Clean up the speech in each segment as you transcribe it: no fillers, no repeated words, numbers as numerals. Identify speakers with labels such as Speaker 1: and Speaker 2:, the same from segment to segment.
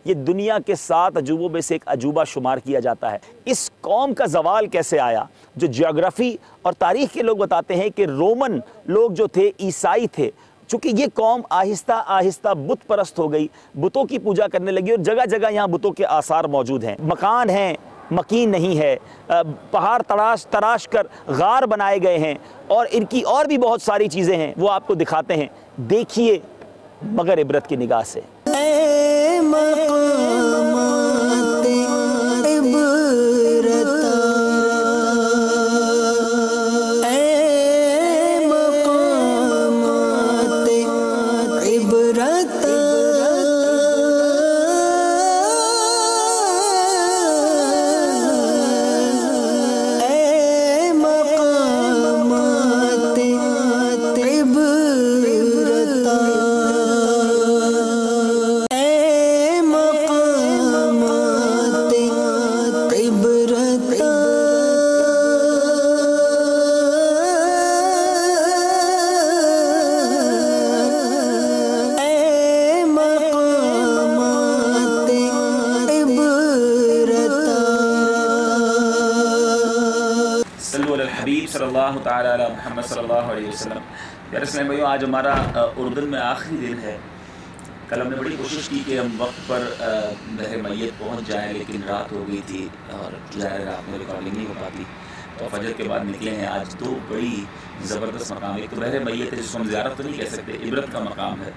Speaker 1: یہ دنیا کے 7 عجوبوں میں سے ایک عجوبہ شمار کیا جاتا ہے۔ اس قوم کا زوال کیسے آیا؟ جو جیوگرافی اور تاریخ کے لوگ بتاتے ہیں کہ رومن لوگ جو تھے عیسائی تھے، چونکہ یہ قوم آہستہ آہستہ بت پرست ہو گئی، بتوں کی پوجا کرنے لگی، اور جگہ جگہ یہاں بتوں کے آثار موجود ہیں، مکان ہیں مکین نہیں ہے، پہاڑ تراش کر غار بنائے گئے ہیں، اور ان کی اور بھی بہت ساری چیزیں ہیں، وہ آپ کو دکھاتے ہیں، دیکھیے مگر عبرت کی نگاہ سے۔ صلی اللہ تعالیٰ علی محمد صلی اللہ علیہ وسلم۔ پیارے اسلام بھائیو، آج ہمارا اردن میں آخری دن ہے۔ کل ہم نے بڑی کوشش کی کہ ہم وقت پر بحر میت پہنچ جائیں، لیکن رات ہو گئی تھی اور ظاہر رات میں ریکارڈنگ نہیں ہو پاتی، تو فجر کے بعد نکلے ہیں۔ آج 2 بڑی زبردست مقام، ایک تو بحر میت ہے جس کو ہم زیارت تو نہیں کہہ سکتے، عبرت کا مقام ہے۔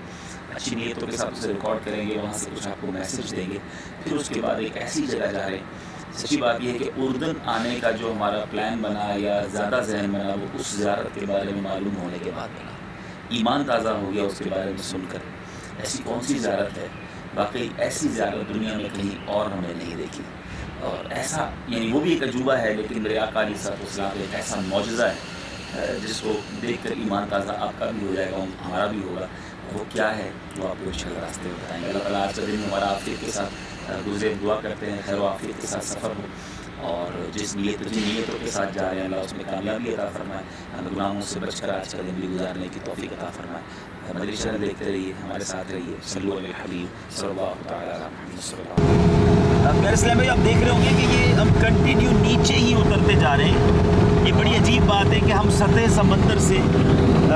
Speaker 1: اچھی نیتوں کے ساتھ اسے ریکارڈ کریں گے، وہاں سے کچھ آپ کو میسج دیں گے۔ پھر اس کے بعد ایک ایسی جگہ جا رہے ہیں، سچی بات یہ ہے کہ اردن آنے کا جو ہمارا پلان بنا یا زیادہ ذہن بنا، وہ اس زیارت کے بارے میں معلوم ہونے کے بعد بنا۔ ایمان تازہ ہو گیا اس کے بارے میں سن کر۔ ایسی کون سی زیارت ہے؟ واقعی ایسی زیارت دنیا میں کہیں اور ہم نے نہیں دیکھی، اور ایسا یعنی وہ بھی ایک عجوبہ ہے، لیکن میرے آقا علیہ الصلوۃ والسلام ایک ایسا معجزہ ہے جس کو دیکھ کر ایمان تازہ آپ کا بھی ہو جائے گا، ہمارا بھی ہوگا۔ وہ کیا ہے وہ آپ کو انشاءاللہ راستے میں بتائیں گے۔ اللہ تعالیٰ آج کا دن ہمارا عافیت کے ساتھ گزرے، دعا کرتے ہیں خیر و عافیت کے ساتھ سفر ہو، اور جن نیتوں کے ساتھ جا رہے ہیں اللہ اس میں کامیابی عطا فرمائے، ہمیں گناہوں سے بچ کر آج کا دن بھی گزارنے کی توفیق عطا فرمائے۔ مدنی چینل دیکھتے رہیے، ہمارے ساتھ رہیے۔ صلو علی الحبیب صلی اللہ تعالیٰ علیہ محمد صلی اللہ علیہ وسلم۔ میرے اسلام بھائی، آپ دیکھ رہے ہوں گے کہ یہ ہم کنٹینیو نیچے ہی اترتے جا رہے ہیں۔ یہ بڑی عجیب بات ہے کہ ہم سطح سمندر سے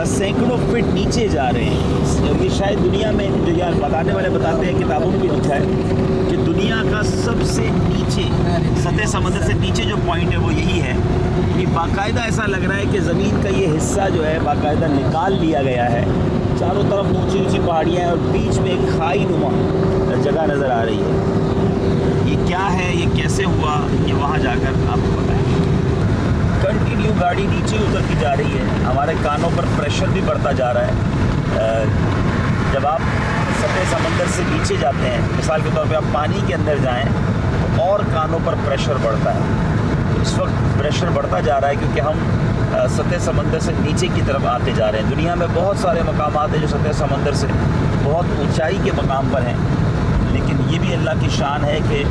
Speaker 1: سینکڑوں فٹ نیچے جا رہے ہیں۔ یہ شاید دنیا میں جو یار بتانے والے بتاتے ہیں، کتابوں میں بھی لکھا ہے کہ دنیا کا سب سے نیچے سطح سمندر سے نیچے جو پوائنٹ ہے وہ یہی ہے۔ یہ باقاعدہ ایسا لگ رہا ہے کہ زمین کا یہ حصہ جو ہے باقاعدہ نکال لیا گیا ہے، چاروں طرف اونچی اونچی پہاڑیاں ہیں، اور بیچ میں ایک کھائی نما جگہ نظر آ رہی ہے۔ یہ کیا ہے، یہ کیسے ہوا، یہ وہاں جا کر آپ کو بتائیں گے۔ کنٹینیو گاڑی نیچے اترتی جا رہی ہے، ہمارے کانوں پر پریشر بھی بڑھتا جا رہا ہے۔ جب آپ سطح سمندر سے نیچے جاتے ہیں، مثال کے طور پہ آپ پانی کے اندر جائیں تو اور کانوں پر پریشر بڑھتا ہے۔ اس وقت پریشر بڑھتا جا رہا ہے کیونکہ ہم سطح سمندر سے نیچے کی طرف آتے جا رہے ہیں۔ دنیا میں بہت سارے مقامات ہیں جو سطح سمندر سے بہت اونچائی کے مقام پر ہیں، لیکن یہ بھی اللہ کی شان ہے کہ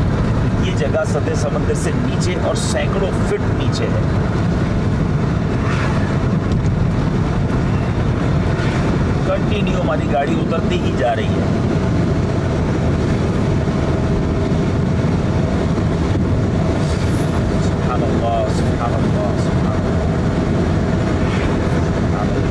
Speaker 1: یہ جگہ سطح سمندر سے نیچے اور سینکڑوں فٹ نیچے ہے۔ کنٹینیو ہماری گاڑی اترتی ہی جا رہی ہے۔ سبحان اللہ، سبحان اللہ، سبحان اللہ، سبحان اللہ۔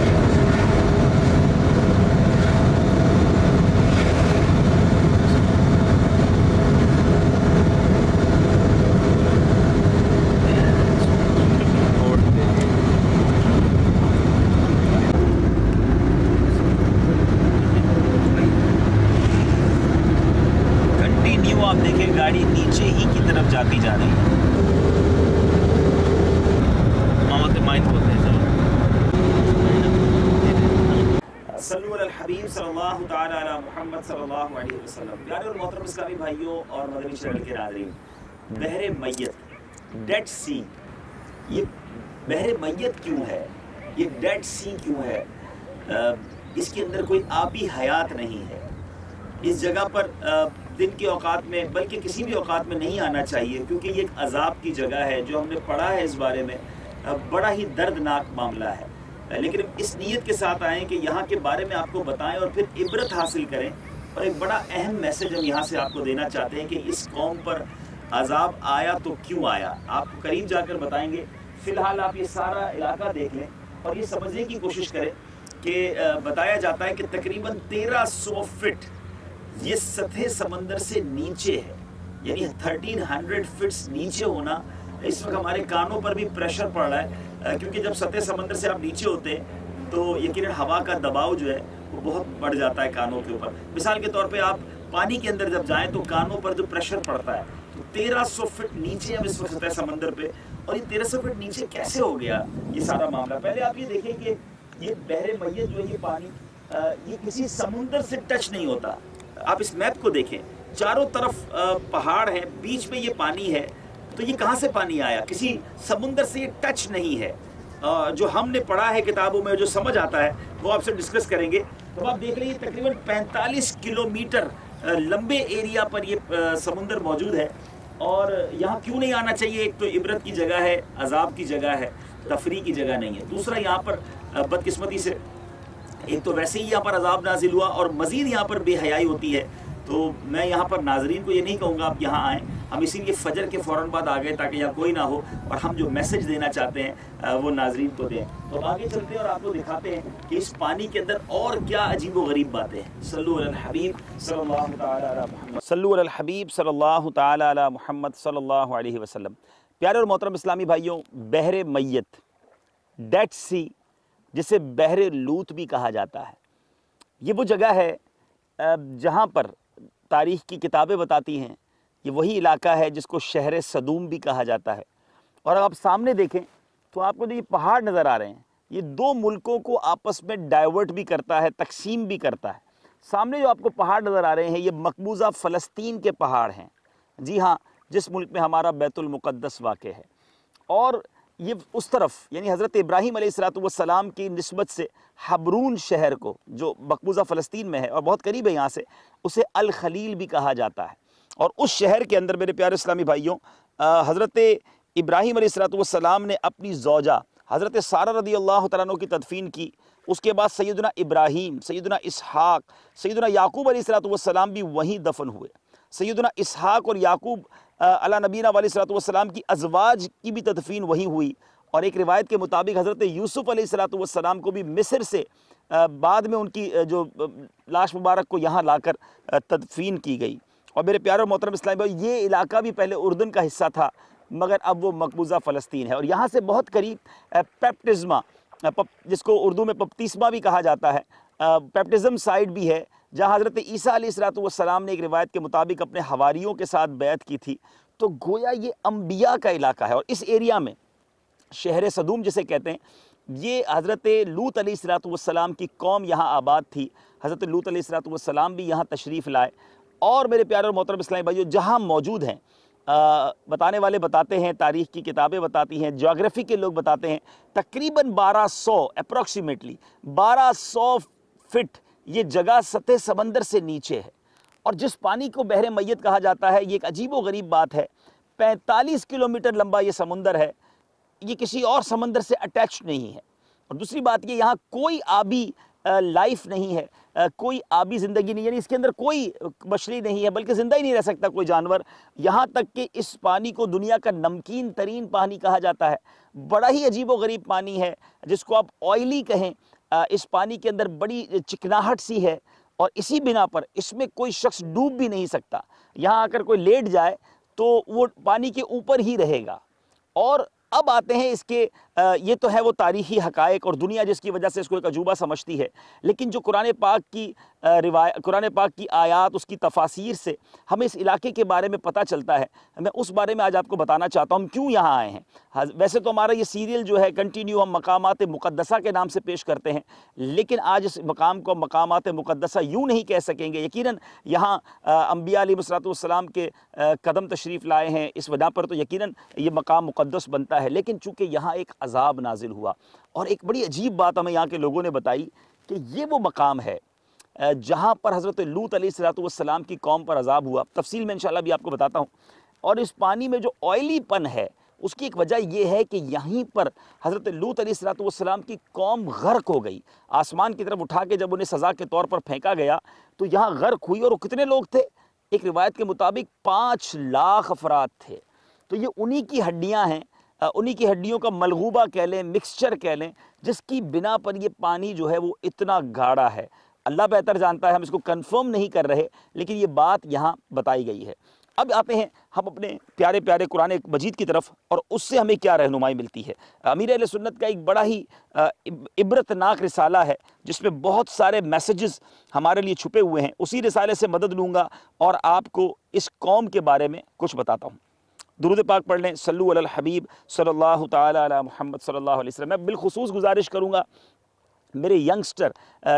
Speaker 1: آپ دیکھیں گاڑی نیچے ہی کی طرف جاتی جا رہی ہے۔ صلو علی الحبیب صلی اللہ تعالی علی محمد صلی اللہ علیہ وسلم۔ پیارے اور محترم اسلامی بھائیوں اور مدنی چینل کے ناظرین، بحر میت، ڈیڈ سی، یہ بحر میت کیوں ہے، یہ ڈیڈ سی کیوں ہے؟ اس کے اندر کوئی آبی حیات نہیں ہے۔ اس جگہ پر دن کے اوقات میں بلکہ کسی بھی اوقات میں نہیں آنا چاہیے، کیونکہ یہ ایک عذاب کی جگہ ہے۔ جو ہم نے پڑھا ہے اس بارے میں بڑا ہی دردناک معاملہ ہے، لیکن اس نیت کے ساتھ آئیں کہ یہاں کے بارے میں آپ کو بتائیں اور پھر عبرت حاصل کریں اور ایک بڑا اہم میسیج ہم یہاں سے آپ کو دینا چاہتے ہیں کہ اس قوم پر عذاب آیا تو کیوں آیا، آپ قریب جا کر بتائیں گے۔ فی الحال آپ یہ سارا علاقہ دیکھ لیں اور یہ سمجھنے کی کوشش کریں کہ بتایا جاتا ہے کہ تقریباً 1300 فٹ یہ سطح سمندر سے نیچے ہے، یعنی 1300 فٹس نیچے ہونا۔ اس وقت ہمارے کانوں پر بھی پریشر پڑ رہا ہے، کیونکہ جب سطح سمندر سے آپ نیچے ہوتے ہیں تو یقیناً ہوا کا دباؤ جو ہے وہ بہت بڑھ جاتا ہے کانوں کے اوپر۔ مثال کے طور پہ آپ پانی کے اندر جب جائیں تو کانوں پر جو پریشر پڑتا ہے، تو 1300 فٹ نیچے ہم اس وقت سطح سمندر پہ، اور یہ 1300 فٹ نیچے کیسے ہو گیا یہ سارا معاملہ؟ پہلے آپ یہ دیکھیں کہ یہ بحر میت جو ہے یہ پانی یہ کسی سمندر سے ٹچ نہیں ہوتا۔ آپ اس میپ کو دیکھیں، چاروں طرف پہاڑ ہیں، بیچ میں یہ پانی ہے، تو یہ کہاں سے پانی آیا؟ کسی سمندر سے یہ ٹچ نہیں ہے۔ جو ہم نے پڑھا ہے کتابوں میں، جو سمجھ آتا ہے وہ آپ سے ڈسکس کریں گے۔ تو آپ دیکھ لیں تقریباً 45 کلومیٹر لمبے ایریا پر یہ سمندر موجود ہے، اور یہاں کیوں نہیں آنا چاہیے؟ ایک تو عبرت کی جگہ ہے، عذاب کی جگہ ہے، تفریح کی جگہ نہیں ہے۔ دوسرا یہاں پر بدقسمتی سے ایک تو ویسے ہی یہاں پر عذاب نازل ہوا، اور مزید یہاں پر بے حیائی ہوتی ہے۔ تو میں یہاں پر ناظرین کو یہ نہیں کہوں گا آپ یہاں آئیں، ہم اسی لیے فجر کے فوراً بعد آ گئے تاکہ یہاں کوئی نہ ہو، اور ہم جو میسج دینا چاہتے ہیں وہ ناظرین کو دیں۔ تو آگے چلتے ہیں اور آپ کو دکھاتے ہیں کہ اس پانی کے اندر اور کیا عجیب و غریب باتیں ہیں۔ صلو علی الحبیب صلی اللہ تعالی علی محمد، صلو علی الحبیب صلی اللہ تعالی علی محمد صلی اللہ علیہ وسلم۔ پیارے اور محترم اسلامی بھائیوں، بحر میت، ڈیڈ سی، جسے بحر لوط بھی کہا جاتا ہے، یہ وہ جگہ ہے جہاں پر تاریخ کی کتابیں بتاتی ہیں یہ وہی علاقہ ہے جس کو شہر صدوم بھی کہا جاتا ہے۔ اور آپ سامنے دیکھیں تو آپ کو جو یہ پہاڑ نظر آ رہے ہیں، یہ دو ملکوں کو آپس میں ڈائیورٹ بھی کرتا ہے، تقسیم بھی کرتا ہے۔ سامنے جو آپ کو پہاڑ نظر آ رہے ہیں یہ مقبوضہ فلسطین کے پہاڑ ہیں، جی ہاں، جس ملک میں ہمارا بیت المقدس واقع ہے۔ اور یہ اس طرف یعنی حضرت ابراہیم علیہ السلام کی نسبت سے حبرون شہر کو، جو مقبوضہ فلسطین میں ہے اور بہت قریب ہے یہاں سے، اسے الخلیل بھی کہا جاتا ہے۔ اور اس شہر کے اندر میرے پیارے اسلامی بھائیوں، حضرت ابراہیم علیہ السلام نے اپنی زوجہ حضرت سارہ رضی اللہ تعالیٰ عنہ کی تدفین کی۔ اس کے بعد سیدنا ابراہیم، سیدنا اسحاق، سیدنا یعقوب علیہ السلام بھی وہیں دفن ہوئے۔ سیدنا اسحاق اور یعقوب علی نبینا علیہ السلام کی ازواج کی بھی تدفین وہیں ہوئی، اور ایک روایت کے مطابق حضرت یوسف علیہ السلام کو بھی مصر سے بعد میں ان کی جو لاش مبارک کو یہاں لا کر تدفین کی گئی۔ اور میرے پیارے اور محترم اسلامی بھائی، یہ علاقہ بھی پہلے اردن کا حصہ تھا، مگر اب وہ مقبوضہ فلسطین ہے۔ اور یہاں سے بہت قریب پیپٹزما، جس کو اردو میں بپتسمہ بھی کہا جاتا ہے، پیپٹزم سائٹ بھی ہے، جہاں حضرت عیسیٰ علیہ السلام نے ایک روایت کے مطابق اپنے حواریوں کے ساتھ بیعت کی تھی۔ تو گویا یہ انبیاء کا علاقہ ہے، اور اس ایریا میں شہر صدوم جسے کہتے ہیں، یہ حضرت لوط علیہ السلام کی قوم یہاں آباد تھی۔ حضرت لوط علیہ السلام بھی یہاں تشریف لائے۔ اور میرے پیارے اور محترم اسلامی بھائیوں، جہاں موجود ہیں، بتانے والے بتاتے ہیں، تاریخ کی کتابیں بتاتی ہیں، جیوگرافی کے لوگ بتاتے ہیں، تقریباً 1200 اپروکسیمیٹلی 1200 فٹ یہ جگہ سطح سمندر سے نیچے ہے۔ اور جس پانی کو بحر میت کہا جاتا ہے، یہ ایک عجیب و غریب بات ہے، 45 کلومیٹر لمبا یہ سمندر ہے، یہ کسی اور سمندر سے اٹیچ نہیں ہے۔ اور دوسری بات یہ، یہاں کوئی آبی لائف نہیں ہے، کوئی آبی زندگی نہیں، یعنی اس کے اندر کوئی مچھلی نہیں ہے، بلکہ زندہ ہی نہیں رہ سکتا کوئی جانور۔ یہاں تک کہ اس پانی کو دنیا کا نمکین ترین پانی کہا جاتا ہے۔ بڑا ہی عجیب و غریب پانی ہے، جس کو آپ آئلی کہیں۔ اس پانی کے اندر بڑی چکناہٹ سی ہے، اور اسی بنا پر اس میں کوئی شخص ڈوب بھی نہیں سکتا۔ یہاں آ کر کوئی لیٹ جائے تو وہ پانی کے اوپر ہی رہے گا۔ اور اب آتے ہیں اس کے، یہ تو ہے وہ تاریخی حقائق اور دنیا جس کی وجہ سے اس کو ایک عجوبہ سمجھتی ہے، لیکن جو قرآن پاک کی آیات، اس کی تفاسیر سے ہمیں اس علاقے کے بارے میں پتہ چلتا ہے، میں اس بارے میں آج آپ کو بتانا چاہتا ہوں ہم کیوں یہاں آئے ہیں۔ ویسے تو ہمارا یہ سیریل جو ہے کنٹینیو ہم مقامات مقدسہ کے نام سے پیش کرتے ہیں، لیکن آج اس مقام کو مقامات مقدسہ یوں نہیں کہہ سکیں گے۔ یقیناً یہاں انبیاء علیہ السلام کے قدم تشریف لائے ہیں، اس وجہ پر تو یقیناً یہ مقام مقدس بنتا ہے، لیکن چونکہ یہاں ایک عذاب نازل ہوا، اور ایک بڑی عجیب بات ہمیں یہاں کے لوگوں نے بتائی کہ یہ وہ مقام ہے جہاں پر حضرت لوط علیہ السلام کی قوم پر عذاب ہوا۔ تفصیل میں انشاءاللہ بھی آپ کو بتاتا ہوں۔ اور اس پانی میں جو آئلی پن ہے،
Speaker 2: اس کی ایک وجہ یہ ہے کہ یہیں پر حضرت لوط علیہ السلام کی قوم غرق ہو گئی. آسمان کی طرف اٹھا کے جب انہیں سزا کے طور پر پھینکا گیا تو یہاں غرق ہوئی. اور وہ کتنے لوگ تھے؟ ایک روایت کے مطابق 5 لاکھ افراد تھے. تو یہ انہی کی ہڈیاں ہیں، انہی کی ہڈیوں کا ملغوبہ کہہ لیں، مکسچر کہہ لیں، جس کی بنا پر یہ پانی جو ہے وہ اتنا گاڑھا ہے. اللہ بہتر جانتا ہے، ہم اس کو کنفرم نہیں کر رہے، لیکن یہ بات یہاں بتائی گئی ہے. اب آتے ہیں ہم اپنے پیارے پیارے قرآن مجید کی طرف، اور اس سے ہمیں کیا رہنمائی ملتی ہے. امیر اہل سنت کا ایک بڑا ہی عبرتناک رسالہ ہے جس میں بہت سارے میسیجز ہمارے لیے چھپے ہوئے ہیں. اسی رسالے سے مدد لوں گا اور آپ کو اس قوم کے بارے میں کچھ بتاتا ہوں. درود پاک پڑھ لیں، صلو علی الحبیب صلی اللہ تعالی علی محمد صلی اللہ علیہ وسلم. میں بالخصوص گزارش کروں گا میرے ینگسٹر،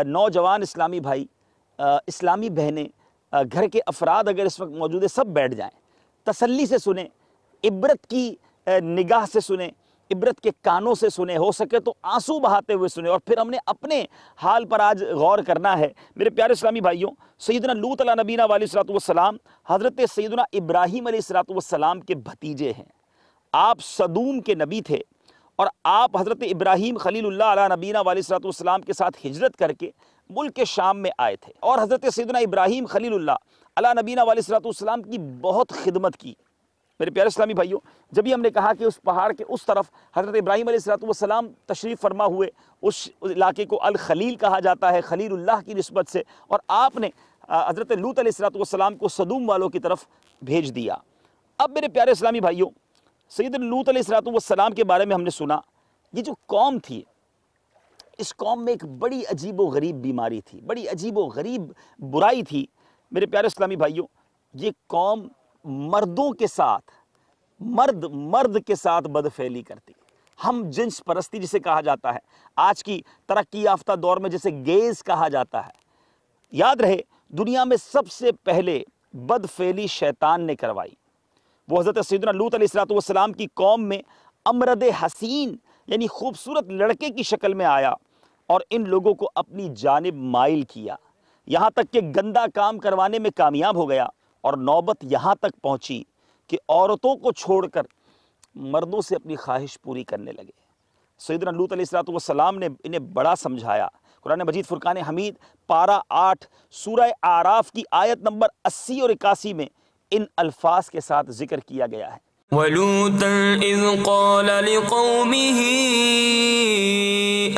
Speaker 2: نوجوان اسلامی بھائی، اسلامی بہنیں، گھر کے افراد اگر اس وقت موجود ہیں، سب بیٹھ جائیں، تسلی سے سنیں، عبرت کی نگاہ سے سنیں، عبرت کے کانوں سے سنیں، ہو سکے تو آنسو بہاتے ہوئے سنیں. اور پھر ہم نے اپنے حال پر آج غور کرنا ہے. میرے پیارے اسلامی بھائیوں، سیدنا لوط علیہ نبینا علیہ السلام حضرت سیدنا ابراہیم علیہ السلام کے بھتیجے ہیں. آپ صدوم کے نبی تھے، اور آپ حضرت ابراہیم خلیل اللہ علیہ نبینا علیہ السلام کے ساتھ ہجرت کر کے ملک شام میں آئے تھے، اور حضرت سیدنا ابراہیم خلیل اللہ علیہ نبینا علیہ السلام کی بہت خدمت کی. میرے پیارے اسلامی بھائیوں، جب ہی ہم نے کہا کہ اس پہاڑ کے اس طرف حضرت ابراہیم علیہ السلام تشریف فرما ہوئے، اس علاقے کو الخلیل کہا جاتا ہے، خلیل اللہ کی نسبت سے، اور آپ نے حضرت لوط علیہ السلام کو صدوم والوں کی طرف بھیج دیا. اب میرے پیارے اسلامی بھائیوں، سیدنا لوط علیہ السلام کے بارے میں ہم نے سنا. یہ جو قوم تھی، اس قوم میں ایک بڑی عجیب و غریب بیماری تھی، بڑی عجیب و غریب برائی تھی. میرے پیارے اسلامی بھائیوں، یہ قوم مردوں کے ساتھ، مرد کے ساتھ بدفعلی کرتی. ہم جنس پرستی جسے کہا جاتا ہے، آج کی ترقی یافتہ دور میں جسے گیز کہا جاتا ہے. یاد رہے، دنیا میں سب سے پہلے بدفعلی شیطان نے کروائی. وہ حضرت سیدنا لوط علیہ السلام کی قوم میں امرد حسین یعنی خوبصورت لڑکے کی شکل میں آیا اور ان لوگوں کو اپنی جانب مائل کیا، یہاں تک کہ گندا کام کروانے میں کامیاب ہو گیا. اور نوبت یہاں تک پہنچی کہ عورتوں کو چھوڑ کر مردوں سے اپنی خواہش پوری کرنے لگے. سیدنا لوط علیہ السلام نے انہیں بڑا سمجھایا. قرآن مجید فرقان حمید پارہ 8 سورہ اعراف کی آیت نمبر 80 اور 81 میں ان الفاظ کے ساتھ ذکر کیا گیا ہے.
Speaker 3: وَلُوطًا إِذْ قَالَ لِقَوْمِهِ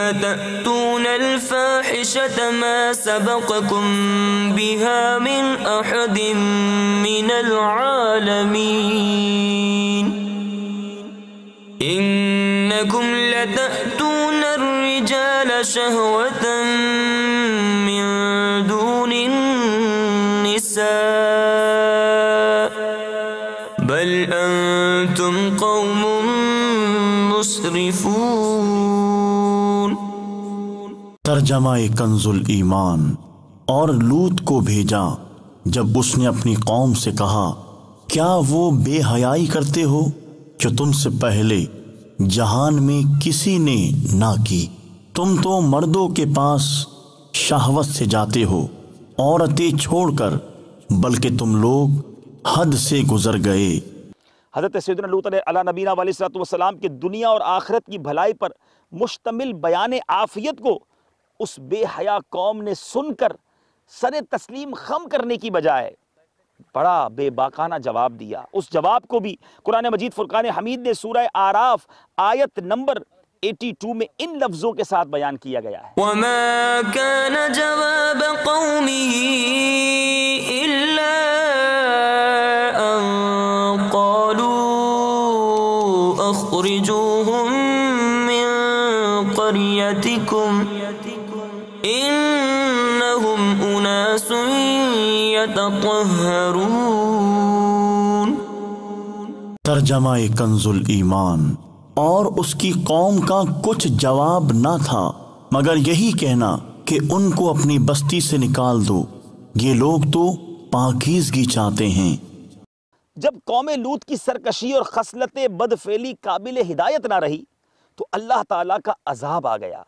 Speaker 3: أَتَأْتُونَ الْفَاحِشَةَ مَا سَبَقَكُمْ بِهَا مِنْ أَحَدٍ مِّنَ الْعَالَمِينَ إِنَّكُمْ لَتَأْتُونَ الرِّجَالَ شَهْوَةً مِّن دُونِ النِّسَاءِ بل انتم قوم مسرفون.
Speaker 4: ترجمہ کنز الایمان. اور لوط کو بھیجا جب اس نے اپنی قوم سے کہا، کیا وہ بے حیائی کرتے ہو جو تم سے پہلے جہان میں کسی نے نہ کی؟ تم تو مردوں کے پاس شہوت سے جاتے ہو، عورتیں چھوڑ کر، بلکہ تم لوگ حد سے گزر گئے.
Speaker 2: حضرت سیدنا لوط علیہ نبینا علیہ السلام کے دنیا اور آخرت کی بھلائی پر مشتمل بیان عافیت کو اس بے حیا قوم نے سن کر سر تسلیم خم کرنے کی بجائے بڑا بے باکانہ جواب دیا. اس جواب کو بھی قرآن مجید فرقان حمید نے سورہ اعراف آیت نمبر 82 میں ان لفظوں کے ساتھ بیان کیا گیا ہے.
Speaker 3: وما كان جواب قومه إلا أن قالوا أخرجوهم من قريتكم إنهم أناس يتطهرون.
Speaker 4: ترجمہ کنز الایمان. اور اس کی قوم کا کچھ جواب نہ تھا مگر یہی کہنا کہ ان کو اپنی بستی سے نکال دو، یہ لوگ تو پاکیزگی چاہتے ہیں.
Speaker 2: جب قوم لوط کی سرکشی اور خصلت بدفعلی قابل ہدایت نہ رہی تو اللہ تعالیٰ کا عذاب آ گیا.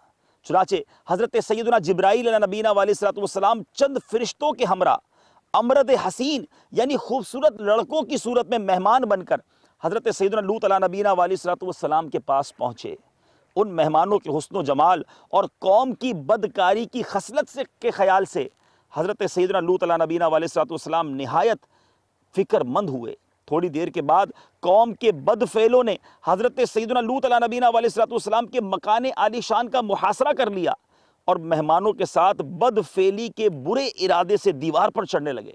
Speaker 2: چنانچہ حضرت سیدنا جبرائیل علیہ نبینا علیہ السلام چند فرشتوں کے ہمراہ امرد حسین یعنی خوبصورت لڑکوں کی صورت میں مہمان بن کر حضرت سیدنا لوط علیہ نبینا علیہ السلام کے پاس پہنچے. ان مہمانوں کے حسن و جمال اور قوم کی بدکاری کی خصلت سے کے خیال سے حضرت سیدنا لوط علیہ نبینا علیہ السلام نہایت فکر مند ہوئے. تھوڑی دیر کے بعد قوم کے بد فعلوں نے حضرت سیدنا لوط علیہ نبینا علیہ السلام کے مکان عالی شان کا محاصرہ کر لیا اور مہمانوں کے ساتھ بد فعلی کے برے ارادے سے دیوار پر چڑھنے لگے.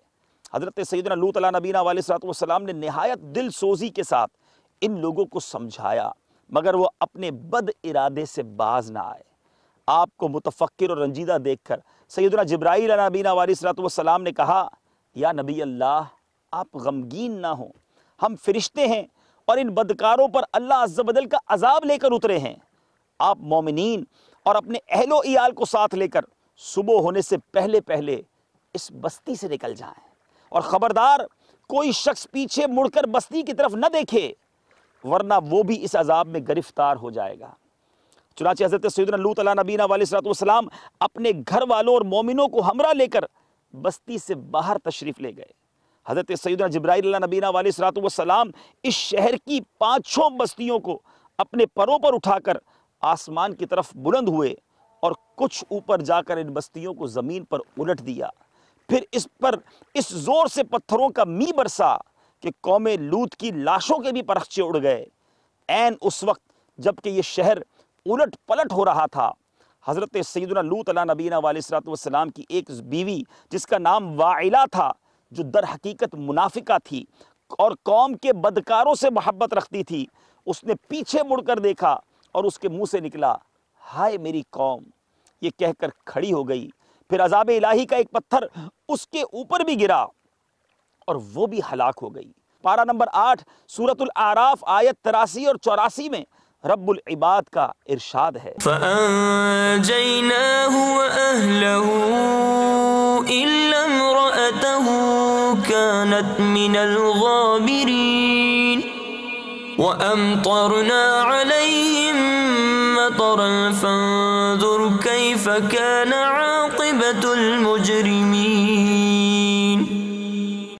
Speaker 2: حضرت سیدنا لوط علیہ نبینا علیہ السلام نے نہایت دل سوزی کے ساتھ ان لوگوں کو سمجھایا مگر وہ اپنے بد ارادے سے باز نہ آئے. آپ کو متفکر اور رنجیدہ دیکھ کر سیدنا جبرائیل علیہ نبینا علیہ السلام نے کہا یا نبی اللہ آپ غمگین نہ ہوں، ہم فرشتے ہیں اور ان بدکاروں پر اللہ عز و جل کا عذاب لے کر اترے ہیں. آپ مومنین اور اپنے اہل و عیال کو ساتھ لے کر صبح ہونے سے پہلے پہلے اس بستی سے نکل جائیں اور خبردار کوئی شخص پیچھے مڑ کر بستی کی طرف نہ دیکھے ورنہ وہ بھی اس عذاب میں گرفتار ہو جائے گا. چنانچہ حضرت سیدنا لوط علیہ نبینا علیہ السلام اپنے گھر والوں اور مومنوں کو ہمراہ لے کر بستی سے باہر تشریف لے گئے. حضرت سیدنا جبرائیل علیہ نبینا علیہ السلام اس شہر کی 5 بستیوں کو اپنے پروں پر اٹھا کر آسمان کی طرف بلند ہوئے اور کچھ اوپر جا کر ان بستیوں کو زمین پر الٹ دیا. پھر اس پر اس زور سے پتھروں کا می برسا کہ قوم لوط کی لاشوں کے بھی پرخچے اڑ گئے. عین اس وقت جب کہ یہ شہر الٹ پلٹ ہو رہا تھا حضرت سیدنا لوط علیہ نبینا علیہ السلام کی ایک بیوی جس کا نام واعلہ تھا جو در حقیقت منافقہ تھی اور قوم کے بدکاروں سے محبت رکھتی تھی، اس نے پیچھے مڑ کر دیکھا اور اس کے منہ سے نکلا ہائے میری قوم، یہ کہہ کر کھڑی ہو گئی. پھر عذاب الہی کا ایک پتھر اس کے اوپر بھی گرا اور وہ بھی ہلاک ہو گئی. پارہ نمبر 8 سورۃ الاعراف آیت 83 اور 84 میں رب العباد کا ارشاد ہے
Speaker 3: فَأَنْجَيْنَاهُ وَأَهْلَهُ إِلَّا امْرَأَتَهُ كَانَتْ مِنَ الْغَابِرِينَ وَأَمْطَرْنَا عَلَيْهِمْ مَطَرًا فَانظُرْ كَيْفَ كَانَ عَاقِبَةُ الْمُجْرِمِينَ.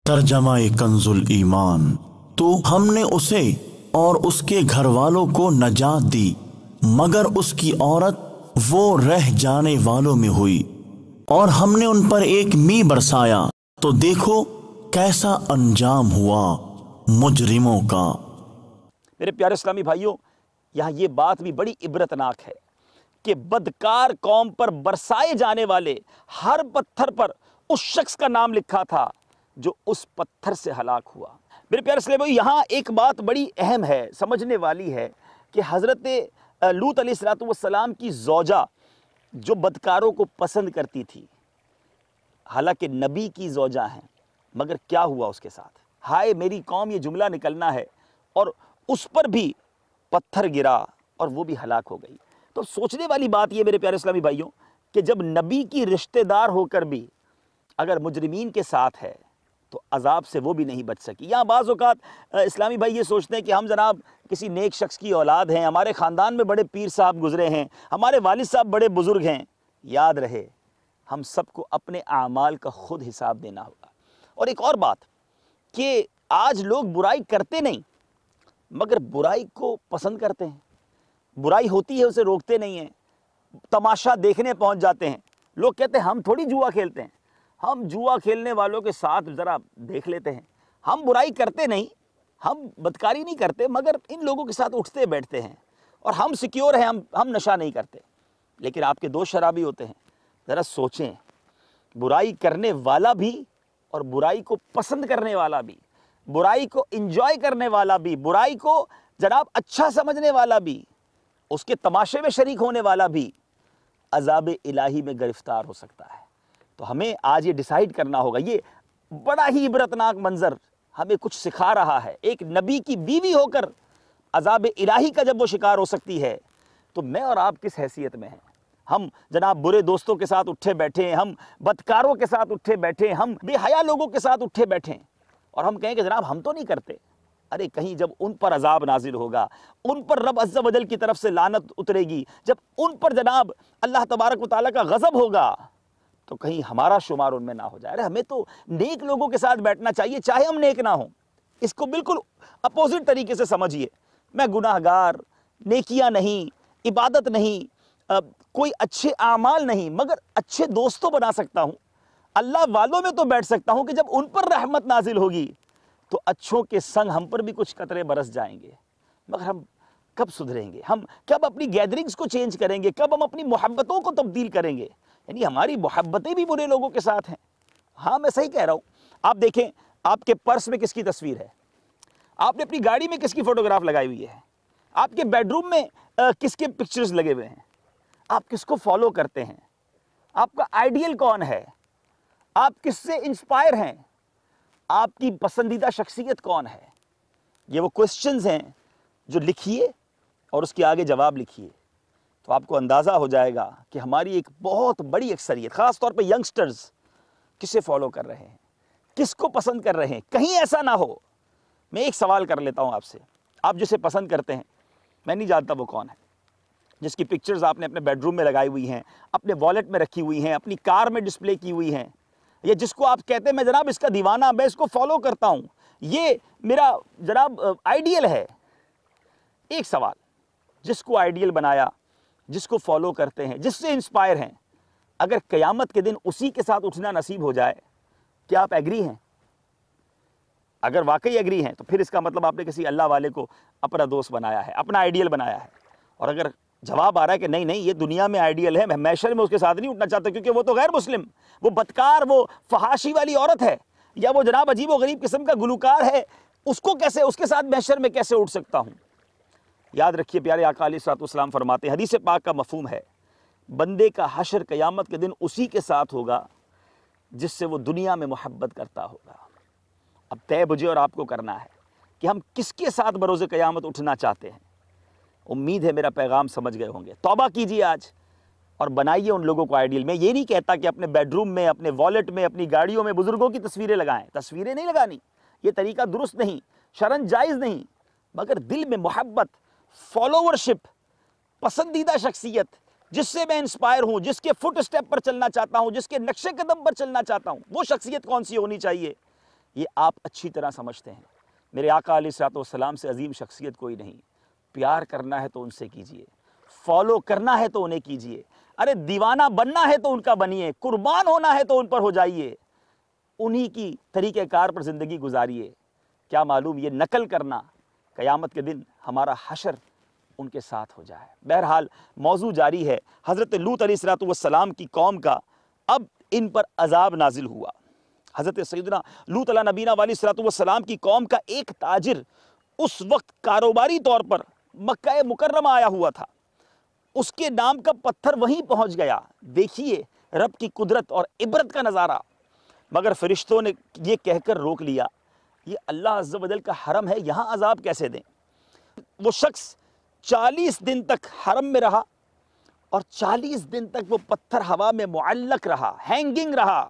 Speaker 4: ترجمہ کنز الایمان. تو ہم نے اسے اور اس کے گھر والوں کو نجات دی مگر اس کی عورت وہ رہ جانے والوں میں ہوئی اور ہم نے ان پر ایک می برسایا تو دیکھو کیسا انجام ہوا مجرموں کا.
Speaker 2: میرے پیارے اسلامی بھائیوں، یہاں یہ بات بھی بڑی عبرتناک ہے کہ بدکار قوم پر برسائے جانے والے ہر پتھر پر اس شخص کا نام لکھا تھا جو اس پتھر سے ہلاک ہوا. میرے پیارے اسلامی بھائیو، یہاں ایک بات بڑی اہم ہے، سمجھنے والی ہے کہ حضرت لوط علیہ السلام کی زوجہ جو بدکاروں کو پسند کرتی تھی، حالانکہ نبی کی زوجہ ہیں، مگر کیا ہوا اس کے ساتھ؟ ہائے میری قوم یہ جملہ نکلنا ہے اور اس پر بھی پتھر گرا اور وہ بھی ہلاک ہو گئی. تو سوچنے والی بات یہ میرے پیارے اسلامی بھائیوں کہ جب نبی کی رشتہ دار ہو کر بھی اگر مجرمین کے ساتھ ہے تو عذاب سے وہ بھی نہیں بچ سکی. یہاں بعض اوقات اسلامی بھائی یہ سوچتے ہیں کہ ہم جناب کسی نیک شخص کی اولاد ہیں، ہمارے خاندان میں بڑے پیر صاحب گزرے ہیں، ہمارے والد صاحب بڑے بزرگ ہیں. یاد رہے ہم سب کو اپنے اعمال کا خود حساب دینا ہوگا. اور ایک اور بات کہ آج لوگ برائی کرتے نہیں مگر برائی کو پسند کرتے ہیں. برائی ہوتی ہے اسے روکتے نہیں ہیں، تماشا دیکھنے پہنچ جاتے ہیں. لوگ کہتے ہیں ہم تھوڑی جوا کھیلتے ہیں، ہم جوا کھیلنے والوں کے ساتھ ذرا دیکھ لیتے ہیں. ہم برائی کرتے نہیں، ہم بدکاری نہیں کرتے مگر ان لوگوں کے ساتھ اٹھتے بیٹھتے ہیں اور ہم سیکیور ہیں، ہم نشہ نہیں کرتے. لیکن آپ کے دوست شرابی ہوتے ہیں. ذرا سوچیں، برائی کرنے والا بھی اور برائی کو پسند کرنے والا بھی، برائی کو انجوائے کرنے والا بھی، برائی کو جناب اچھا سمجھنے والا بھی، اس کے تماشے میں شریک ہونے والا بھی عذاب الہی میں گرفتار ہو سکتا ہے. تو ہمیں آج یہ ڈیسائیڈ کرنا ہوگا. یہ بڑا ہی عبرتناک منظر ہمیں کچھ سکھا رہا ہے. ایک نبی کی بیوی ہو کر عذاب الہی کا جب وہ شکار ہو سکتی ہے تو میں اور آپ کس حیثیت میں ہیں؟ ہم جناب برے دوستوں کے ساتھ اٹھے بیٹھے ہیں، ہم بدکاروں کے ساتھ اٹھے بیٹھے ہیں، ہم بے حیا لوگوں کے ساتھ اٹھے بیٹھے ہیں اور ہم کہیں کہ جناب ہم تو نہیں کرتے. ارے کہیں جب ان پر عذاب نازل ہوگا، ان پر رب عز و جل کی طرف سے لعنت اترے گی، جب ان پر جناب اللہ تبارک و تعالیٰ کا غضب ہوگا تو کہیں ہمارا شمار ان میں نہ ہو جائے. ارے ہمیں تو نیک لوگوں کے ساتھ بیٹھنا چاہیے چاہے ہم نیک نہ ہوں. اس کو بالکل اپوزٹ طریقے سے سمجھیے. میں گناہ گار، نیکیاں نہیں، عبادت نہیں، کوئی اچھے اعمال نہیں، مگر اچھے دوست تو بنا سکتا ہوں. اللہ والوں میں تو بیٹھ سکتا ہوں کہ جب ان پر رحمت نازل ہوگی تو اچھوں کے سنگ ہم پر بھی کچھ قطرے برس جائیں گے. مگر ہم کب سدھریں گے؟ ہم کب اپنی گیدرنگز کو چینج کریں گے؟ کب ہم اپنی محبتوں کو تبدیل کریں گے؟ یعنی ہماری محبتیں بھی برے لوگوں کے ساتھ ہیں. ہاں میں صحیح کہہ رہا ہوں. آپ دیکھیں آپ کے پرس میں کس کی تصویر ہے، آپ نے اپنی گاڑی میں کس کی فوٹوگراف لگائی ہوئی ہے، آپ کے بیڈ روم میں کس کے پکچرز لگے ہوئے ہیں، آپ کس کو فالو کرتے ہیں، آپ کا آئیڈیل کون ہے، آپ کس سے انسپائر ہیں، آپ کی پسندیدہ شخصیت کون ہے. یہ وہ کوسچنز ہیں جو لکھیے اور اس کے آگے جواب لکھیے تو آپ کو اندازہ ہو جائے گا کہ ہماری ایک بہت بڑی اکثریت، خاص طور پہ ینگسٹرز، کسے فالو کر رہے ہیں، کس کو پسند کر رہے ہیں. کہیں ایسا نہ ہو. میں ایک سوال کر لیتا ہوں آپ سے، آپ جسے پسند کرتے ہیں، میں نہیں جانتا وہ کون ہے، جس کی پکچرز آپ نے اپنے بیڈ روم میں لگائی ہوئی ہیں، اپنے والیٹ میں رکھی ہوئی ہیں، اپنی کار میں ڈسپلے کی ہوئی ہیں، یا جس کو آپ کہتے ہیں میں جناب اس کا دیوانہ، میں اس کو فالو کرتا ہوں، یہ میرا جناب آئیڈیل ہے. ایک سوال، جس کو آئیڈیل بنایا، جس کو فالو کرتے ہیں، جس سے انسپائر ہیں، اگر قیامت کے دن اسی کے ساتھ اٹھنا نصیب ہو جائے، کیا آپ ایگری ہیں؟ اگر واقعی ایگری ہیں تو پھر اس کا مطلب آپ نے کسی اللہ والے کو اپنا دوست بنایا ہے، اپنا آئیڈیل بنایا ہے. اور اگر جواب آ رہا ہے کہ نہیں یہ دنیا میں آئیڈیل ہے، میں محشر میں اس کے ساتھ نہیں اٹھنا چاہتا کیونکہ وہ تو غیر مسلم، وہ بدکار، وہ فحاشی والی عورت ہے، یا وہ جناب عجیب و غریب قسم کا گلوکار ہے، اس کو کیسے، اس کے ساتھ محشر میں کیسے اٹھ سکتا ہوں؟ یاد رکھیے پیارے آقا علیہ الصلوۃ والسلام فرماتے ہیں، حدیث پاک کا مفہوم ہے، بندے کا حشر قیامت کے دن اسی کے ساتھ ہوگا جس سے وہ دنیا میں محبت کرتا ہوگا. اب طے مجھے اور آپ کو کرنا ہے کہ ہم کس کے ساتھ بروز قیامت اٹھنا چاہتے ہیں. امید ہے میرا پیغام سمجھ گئے ہوں گے. توبہ کیجیے آج اور بنائیے ان لوگوں کو آئیڈیل. میں یہ نہیں کہتا کہ اپنے بیڈ روم میں، اپنے والیٹ میں، اپنی گاڑیوں میں بزرگوں کی تصویریں لگائیں، تصویریں نہیں لگانی، یہ طریقہ درست نہیں، شرعاً جائز نہیں، مگر دل میں محبت، فالوورشپ، پسندیدہ شخصیت، جس سے میں انسپائر ہوں، جس کے فٹ اسٹیپ پر چلنا چاہتا ہوں، جس کے نقش قدم پر چلنا چاہتا ہوں، وہ شخصیت کون سی ہونی چاہیے، یہ آپ اچھی طرح سمجھتے ہیں. میرے آقا علیہ الصلوۃ والسلام سے عظیم شخصیت کوئی نہیں. پیار کرنا ہے تو ان سے کیجئے، فالو کرنا ہے تو انہیں کیجئے، ارے دیوانہ بننا ہے تو ان کا بنیے، قربان ہونا ہے تو ان پر ہو جائیے، انہی کی طریقہ کار پر زندگی گزاریے. کیا معلوم یہ نقل کرنا قیامت کے دن ہمارا حشر ان کے ساتھ ہو جائے. بہرحال موضوع جاری ہے. حضرت لوط علیہ الصلوۃ والسلام کی قوم کا اب ان پر عذاب نازل ہوا. حضرت سیدنا لوط علیہ نبینا علیہ الصلوۃ والسلام کی قوم کا ایک تاجر اس وقت کاروباری طور پر مکہ مکرمہ آیا ہوا تھا، اس کے نام کا پتھر وہیں پہنچ گیا. دیکھیے رب کی قدرت اور عبرت کا نظارہ. مگر فرشتوں نے یہ کہہ کر روک لیا، یہ اللہ عز و جل کا حرم ہے، یہاں عذاب کیسے دیں. وہ شخص 40 دن تک حرم میں رہا اور 40 دن تک وہ پتھر ہوا میں معلق رہا، ہینگنگ رہا.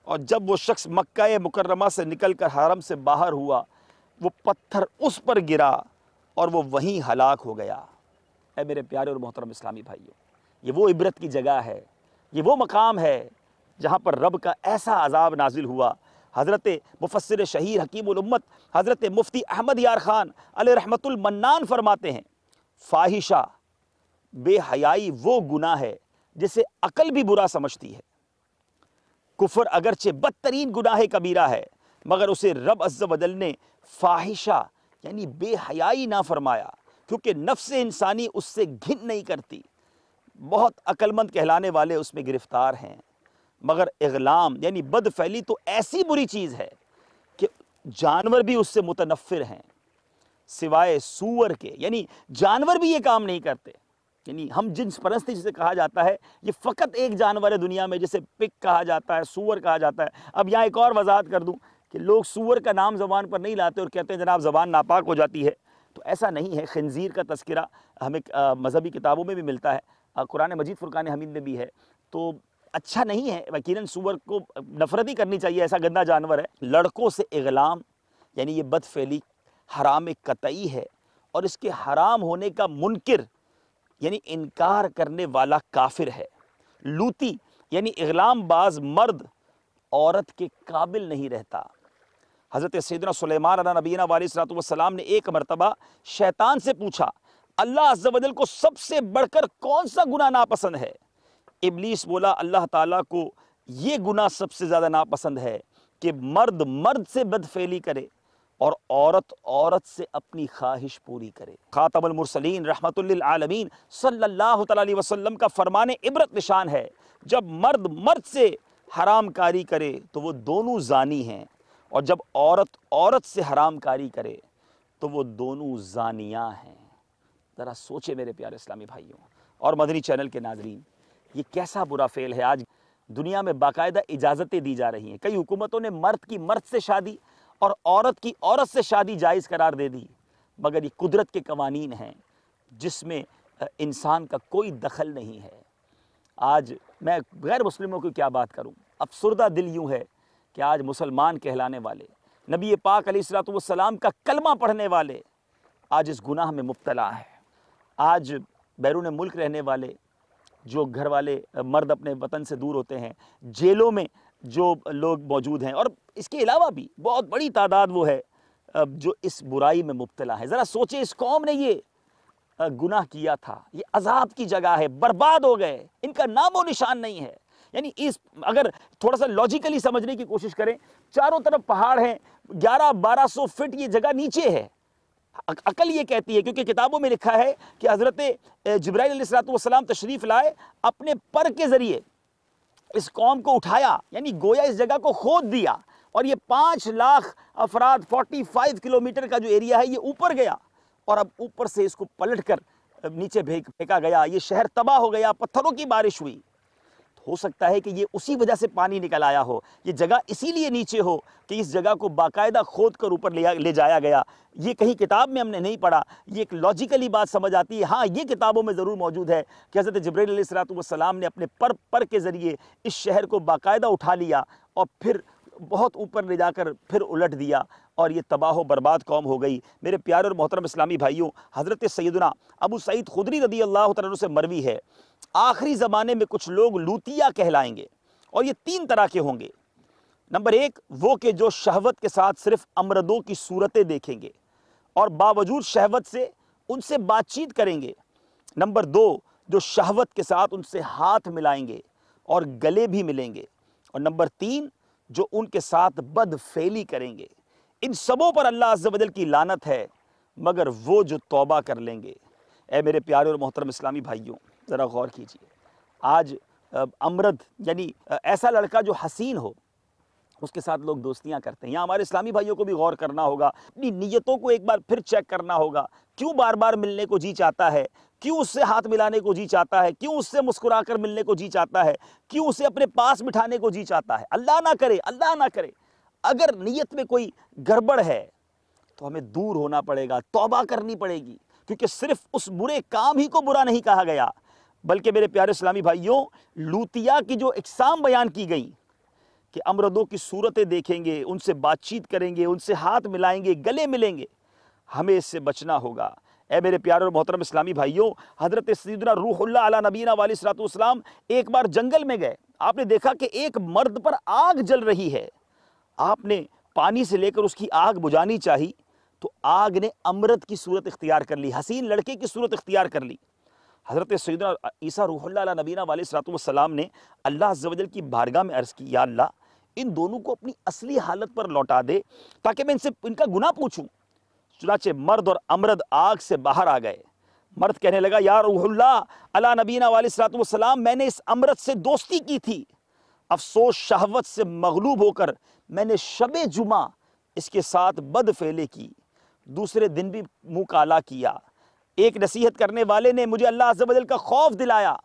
Speaker 2: اور جب وہ شخص مکہ مکرمہ سے نکل کر حرم سے باہر ہوا، وہ پتھر اس پر گرا اور وہ وہیں ہلاک ہو گیا. اے میرے پیارے اور محترم اسلامی بھائیوں، یہ وہ عبرت کی جگہ ہے، یہ وہ مقام ہے جہاں پر رب کا ایسا عذاب نازل ہوا. حضرت مفسر شہیر حکیم الامت حضرت مفتی احمد یار خان علیہ رحمت المنان فرماتے ہیں، فاحشہ، بے حیائی وہ گناہ ہے جسے عقل بھی برا سمجھتی ہے. کفر اگرچہ بدترین گناہ کبیرہ ہے، مگر اسے رب عز و جل نے فاحشہ یعنی بے حیائی نہ فرمایا، کیونکہ نفس انسانی اس سے گھن نہیں کرتی. بہت عقل مند کہلانے والے اس میں گرفتار ہیں، مگر اغلام یعنی بد فعلی تو ایسی بری چیز ہے کہ جانور بھی اس سے متنفر ہیں سوائے سور کے. یعنی جانور بھی یہ کام نہیں کرتے. یعنی ہم جنس پرستی جسے کہا جاتا ہے، یہ فقط ایک جانور ہے دنیا میں جسے پک کہا جاتا ہے، سور کہا جاتا ہے. اب یہاں ایک اور وضاحت کر دوں کہ لوگ سور کا نام زبان پر نہیں لاتے اور کہتے ہیں جناب زبان ناپاک ہو جاتی ہے، تو ایسا نہیں ہے. خنزیر کا تذکرہ ہمیں مذہبی کتابوں میں بھی ملتا ہے، قرآن مجید فرقان حمید میں بھی ہے. تو اچھا نہیں ہے، یقیناً سور کو نفرت ہی کرنی چاہیے، ایسا گندا جانور ہے. لڑکوں سے اغلام یعنی یہ بد فعلی حرام قطعی ہے، اور اس کے حرام ہونے کا منکر یعنی انکار کرنے والا کافر ہے. لوتی یعنی اغلام باز مرد عورت کے قابل نہیں رہتا. حضرت سیدنا سلیمان علیہ نبینا علیہ السلام نے ایک مرتبہ شیطان سے پوچھا اللہ عز و جل کو سب سے بڑھ کر کون سا گناہ ناپسند ہے؟ ابلیس بولا اللہ تعالیٰ کو یہ گناہ سب سے زیادہ ناپسند ہے کہ مرد مرد سے بدفعلی کرے اور عورت عورت سے اپنی خواہش پوری کرے۔ خاتم المرسلین رحمت للعالمین صلی اللہ تعالیٰ علیہ وسلم کا فرمان عبرت نشان ہے، جب مرد مرد سے حرام کاری کرے تو وہ دونوں زانی ہیں، اور جب عورت عورت سے حرام کاری کرے تو وہ دونوں زانیاں ہیں۔ ذرا سوچے میرے پیارے اسلامی بھائیوں اور مدنی چینل کے ناظرین، یہ کیسا برا فعل ہے۔ آج دنیا میں باقاعدہ اجازتیں دی جا رہی ہیں، کئی حکومتوں نے مرد کی مرد سے شادی اور عورت کی عورت سے شادی جائز قرار دے دی، مگر یہ قدرت کے قوانین ہیں جس میں انسان کا کوئی دخل نہیں ہے۔ آج میں غیر مسلموں کی کیا بات کروں، افسردہ دل یوں ہے کہ آج مسلمان کہلانے والے، نبی پاک علیہ الصلوۃ والسلام کا کلمہ پڑھنے والے آج اس گناہ میں مبتلا ہیں۔ آج بیرون ملک رہنے والے جو گھر والے مرد اپنے وطن سے دور ہوتے ہیں، جیلوں میں جو لوگ موجود ہیں، اور اس کے علاوہ بھی بہت بڑی تعداد وہ ہے جو اس برائی میں مبتلا ہے۔ ذرا سوچیں اس قوم نے یہ گناہ کیا تھا، یہ عذاب کی جگہ ہے، برباد ہو گئے، ان کا نام و نشان نہیں ہے۔ یعنی اگر تھوڑا سا لاجیکلی سمجھنے کی کوشش کریں، چاروں طرف پہاڑ ہیں، 1100-1200 فٹ یہ جگہ نیچے ہے۔ عقل یہ کہتی ہے، کیونکہ کتابوں میں لکھا ہے کہ حضرت جبرائیل علیہ السلام تشریف لائے، اپنے پر کے ذریعے اس قوم کو اٹھایا، یعنی گویا اس جگہ کو کھود دیا، اور یہ 5 لاکھ افراد 45 کلومیٹر کا جو ایریا ہے یہ اوپر گیا، اور اب اوپر سے اس کو پلٹ کر نیچے پھینکا گیا، یہ شہر تباہ ہو گیا، پتھروں کی بارش ہوئی۔ ہو سکتا ہے کہ یہ اسی وجہ سے پانی نکل آیا ہو، یہ جگہ اسی لیے نیچے ہو کہ اس جگہ کو باقاعدہ کھود کر اوپر لے جایا گیا۔ یہ کہیں کتاب میں ہم نے نہیں پڑھا، یہ ایک لاجیکلی بات سمجھ آتی ہے۔ ہاں، یہ کتابوں میں ضرور موجود ہے کہ حضرت جبرائیل علیہ السلام نے اپنے پر کے ذریعے اس شہر کو باقاعدہ اٹھا لیا اور پھر بہت اوپر لے جا کر پھر الٹ دیا، اور یہ تباہ و برباد قوم ہو گئی۔ میرے پیارے اور محترم اسلامی بھائیوں، حضرت سیدنا ابو سعید خدری رضی اللہ تعالیٰ عنہ سے مروی ہے، آخری زمانے میں کچھ لوگ لوتیا کہلائیں گے، اور یہ 3 طرح کے ہوں گے۔ نمبر 1 وہ کہ جو شہوت کے ساتھ صرف امردوں کی صورتیں دیکھیں گے اور باوجود شہوت سے ان سے بات چیت کریں گے۔ نمبر 2 جو شہوت کے ساتھ ان سے ہاتھ ملائیں گے اور گلے بھی ملیں گے۔ اور نمبر 3 جو ان کے ساتھ بد فعلی کریں گے۔ ان سبوں پر اللہ عز و جل کی لعنت ہے، مگر وہ جو توبہ کر لیں گے۔ اے میرے پیارے اور محترم اسلامی بھائیوں، ذرا غور کیجئے، آج امرد یعنی ایسا لڑکا جو حسین ہو، اس کے ساتھ لوگ دوستیاں کرتے ہیں۔ یہاں ہمارے اسلامی بھائیوں کو بھی غور کرنا ہوگا، اپنی نیتوں کو ایک بار پھر چیک کرنا ہوگا۔ کیوں بار بار ملنے کو جی چاہتا ہے؟ کیوں اس سے ہاتھ ملانے کو جی چاہتا ہے؟ کیوں اس سے مسکرا کر ملنے کو جی چاہتا ہے؟ کیوں اسے اپنے پاس بٹھانے کو جی چاہتا ہے؟ اللہ نہ کرے، اللہ نہ کرے، اگر نیت میں کوئی گڑبڑ ہے تو ہمیں دور ہونا پڑے گا، توبہ کرنی پڑے گی، کیونکہ صرف اس برے کام ہی کو برا نہیں کہا گیا، بلکہ میرے پیارے اسلامی بھائیوں، لوتیا کی جو اقسام بیان کی گئی کہ امردوں کی صورتیں دیکھیں گے، ان سے بات چیت کریں گے، ان سے ہاتھ ملائیں گے، گلے ملیں گے، ہمیں اس سے بچنا ہوگا۔ اے میرے پیارے اور محترم اسلامی بھائیوں، حضرت سیدنا روح اللہ علیہ نبینا علیہ السلام ایک بار جنگل میں گئے، آپ نے دیکھا کہ ایک مرد پر آگ جل رہی ہے، آپ نے پانی سے لے کر اس کی آگ بجھانی چاہی تو آگ نے امرد کی صورت اختیار کر لی، حسین لڑکے کی صورت اختیار کر لی۔ حضرت سیدنا عیسیٰ روح اللہ علیہ نبینا علیہ السلام نے اللہ عز و جل کی بارگاہ میں عرض کی، یا اللہ ان دونوں کو اپنی اصلی حالت پر لوٹا دے تاکہ میں ان کا گناہ پوچھوں۔ چنانچہ مرد اور امرد آگ سے باہر آ گئے۔ مرد کہنے لگا، یا روح اللہ علیہ نبینا علیہ السلام، میں نے اس امرد سے دوستی کی تھی، افسوس شہوت سے مغلوب ہو کر میں نے شب جمعہ اس کے ساتھ بد فعلی کی، دوسرے دن بھی منہ کالا کیا، ایک نصیحت کرنے والے نے مجھے اللہ عز و جل کا خوف دلایا،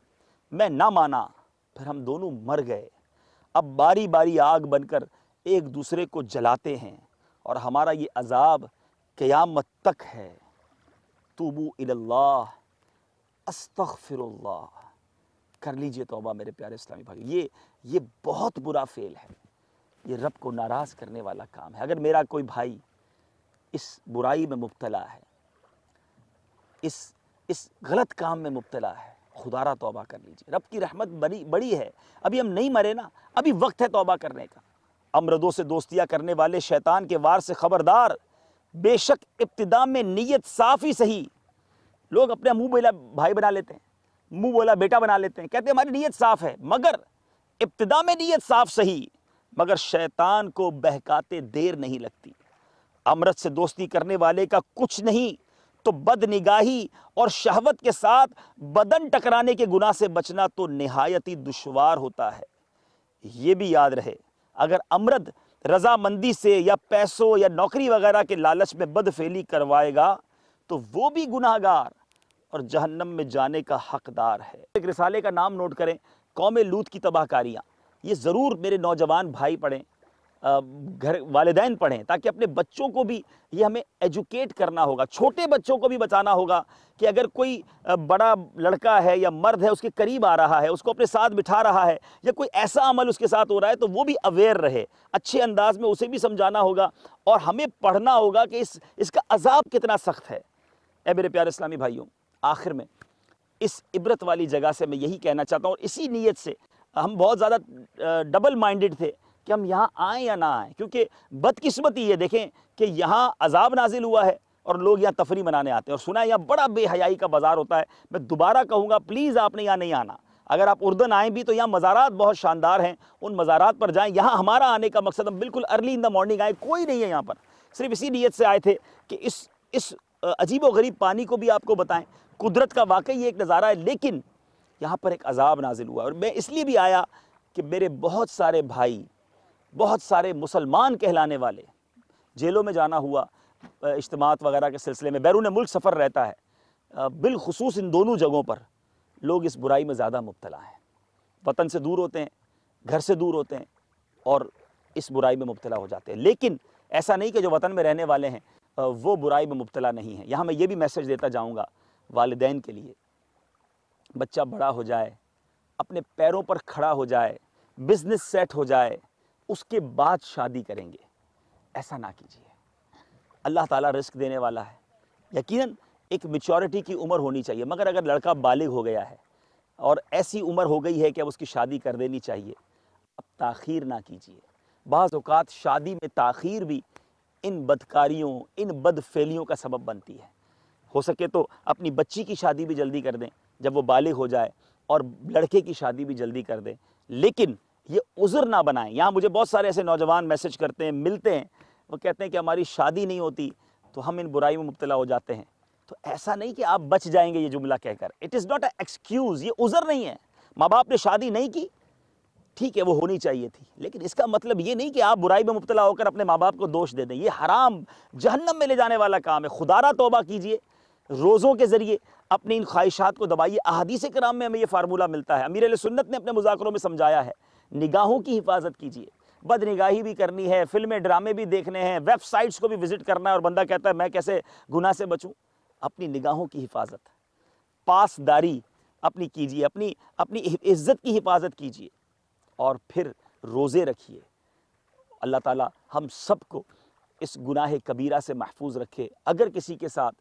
Speaker 2: میں نہ مانا، پھر ہم دونوں مر گئے۔ اب باری باری آگ بن کر ایک دوسرے کو جلاتے ہیں، اور ہمارا یہ عذاب قیامت تک ہے۔ توبو الی اللہ، استغفر اللہ، کر لیجئے توبہ میرے پیارے اسلامی بھائی۔ یہ بہت برا فعل ہے، یہ رب کو ناراض کرنے والا کام ہے۔ اگر میرا کوئی بھائی اس برائی میں مبتلا ہے، اس غلط کام میں مبتلا ہے، خدا را توبہ کر لیجئے، رب کی رحمت بڑی ہے، ابھی ہم نہیں مرے نا، ابھی وقت ہے توبہ کرنے کا۔ امردوں سے دوستیاں کرنے والے شیطان کے وار سے خبردار، بے شک ابتدا میں نیت صاف ہی صحیح. لوگ اپنے منہ بولا بھائی بنا لیتے ہیں، منہ بولا بیٹا بنا لیتے ہیں، کہتے ہیں ہماری نیت صاف ہے، مگر ابتدا میں نیت صاف صحیح، مگر شیطان کو بہکاتے دیر نہیں لگتی. امرت سے دوستی کرنے والے کا کچھ نہیں تو بد نگاہی اور شہوت کے ساتھ بدن ٹکرانے کے گناہ سے بچنا تو نہایت ہی دشوار ہوتا ہے. یہ بھی یاد رہے، اگر امرد رضامندی سے یا پیسوں یا نوکری وغیرہ کے لالچ میں بد فعلی کروائے گا تو وہ بھی گناہ گار اور جہنم میں جانے کا حقدار ہے. ایک رسالے کا نام نوٹ کریں، قوم لوط کی تباہ کاریاں. یہ ضرور میرے نوجوان بھائی پڑھیں، گھر والدین پڑھیں، تاکہ اپنے بچوں کو بھی یہ ہمیں ایجوکیٹ کرنا ہوگا. چھوٹے بچوں کو بھی بتانا ہوگا کہ اگر کوئی بڑا لڑکا ہے یا مرد ہے اس کے قریب آ رہا ہے، اس کو اپنے ساتھ بٹھا رہا ہے، یا کوئی ایسا عمل اس کے ساتھ ہو رہا ہے تو وہ بھی اویئر رہے. اچھے انداز میں اسے بھی سمجھانا ہوگا اور ہمیں پڑھنا ہوگا کہ اس کا عذاب کتنا سخت ہے. اے میرے پیارے اسلامی بھائیوں، آخر میں اس عبرت والی جگہ سے میں یہی کہنا چاہتا ہوں، اور اسی نیت سے ہم بہت زیادہ ڈبل مائنڈڈ تھے کہ ہم یہاں آئیں یا نہ آئیں، کیونکہ بدقسمتی یہ دیکھیں کہ یہاں عذاب نازل ہوا ہے اور لوگ یہاں تفریح منانے آتے ہیں، اور سنا ہے یہاں بڑا بے حیائی کا بازار ہوتا ہے. میں دوبارہ کہوں گا پلیز آپ نے یہاں نہیں آنا. اگر آپ اردن آئیں بھی تو یہاں مزارات بہت شاندار ہیں، ان مزارات پر جائیں. یہاں ہمارا آنے کا مقصد ہم بالکل ارلی ان دا مارننگ آئے، کوئی نہیں ہے یہاں پر، صرف اسی نیت سے آئے تھے کہ اس عجیب و غریب پانی کو بھی آپ کو بتائیں. قدرت کا واقعی یہ ایک نظارہ ہے، لیکن یہاں پر ایک عذاب نازل ہوا. اور میں اس لیے بھی آیا کہ میرے بہت سارے بھائی، بہت سارے مسلمان کہلانے والے، جیلوں میں جانا ہوا اجتماعات وغیرہ کے سلسلے میں، بیرون ملک سفر رہتا ہے، بالخصوص ان دونوں جگہوں پر لوگ اس برائی میں زیادہ مبتلا ہیں. وطن سے دور ہوتے ہیں، گھر سے دور ہوتے ہیں اور اس برائی میں مبتلا ہو جاتے ہیں. لیکن ایسا نہیں کہ جو وطن میں رہنے والے ہیں وہ برائی میں مبتلا نہیں ہیں. یہاں میں یہ بھی میسج دیتا جاؤں گا والدین کے لیے، بچہ بڑا ہو جائے، اپنے پیروں پر کھڑا ہو جائے، بزنس سیٹ ہو جائے، اس کے بعد شادی کریں گے، ایسا نہ کیجیے. اللہ تعالیٰ رزق دینے والا ہے، یقیناً ایک میچورٹی کی عمر ہونی چاہیے، مگر اگر لڑکا بالغ ہو گیا ہے اور ایسی عمر ہو گئی ہے کہ اب اس کی شادی کر دینی چاہیے، اب تاخیر نہ کیجیے. بعض اوقات شادی میں تاخیر بھی ان بدکاریوں، ان بدفعلیوں کا سبب بنتی ہے. ہو سکے تو اپنی بچی کی شادی بھی جلدی کر دیں جب وہ بالغ ہو جائے، اور لڑکے کی شادی بھی جلدی کر دیں، لیکن یہ عذر نہ بنائیں. یہاں مجھے بہت سارے ایسے نوجوان میسج کرتے ہیں، ملتے ہیں، وہ کہتے ہیں کہ ہماری شادی نہیں ہوتی تو ہم ان برائی میں مبتلا ہو جاتے ہیں. تو ایسا نہیں کہ آپ بچ جائیں گے یہ جملہ کہہ کر. It is not a excuse, یہ عذر نہیں ہے. ماں باپ نے شادی نہیں کی، ٹھیک ہے وہ ہونی چاہیے تھی، لیکن اس کا مطلب یہ نہیں کہ آپ برائی میں مبتلا ہو کر اپنے ماں باپ کو دوش دے دیں. یہ حرام، جہنم میں لے جانے والا کام ہے. خدارہ توبہ کیجئے، روزوں کے ذریعے اپنی ان خواہشات کو دبائیے. احادیث کرام میں ہمیں یہ فارمولہ ملتا ہے. امیر علیہ سنت نے اپنے مذاکروں میں سمجھایا ہے. نگاہوں کی حفاظت کیجئے، بد نگاہی بھی کرنی ہے، فلمیں ڈرامے بھی دیکھنے ہیں، ویب سائٹس کو بھی وزٹ کرنا ہے، اور بندہ کہتا ہے میں کیسے گناہ سے بچوں. اپنی نگاہوں کی حفاظت، پاسداری اپنی کیجئے، اپنی عزت کی حفاظت کیجئے، اور پھر روزے رکھیے. اللہ تعالی ہم سب کو اس گناہ کبیرہ سے محفوظ رکھے. اگر کسی کے ساتھ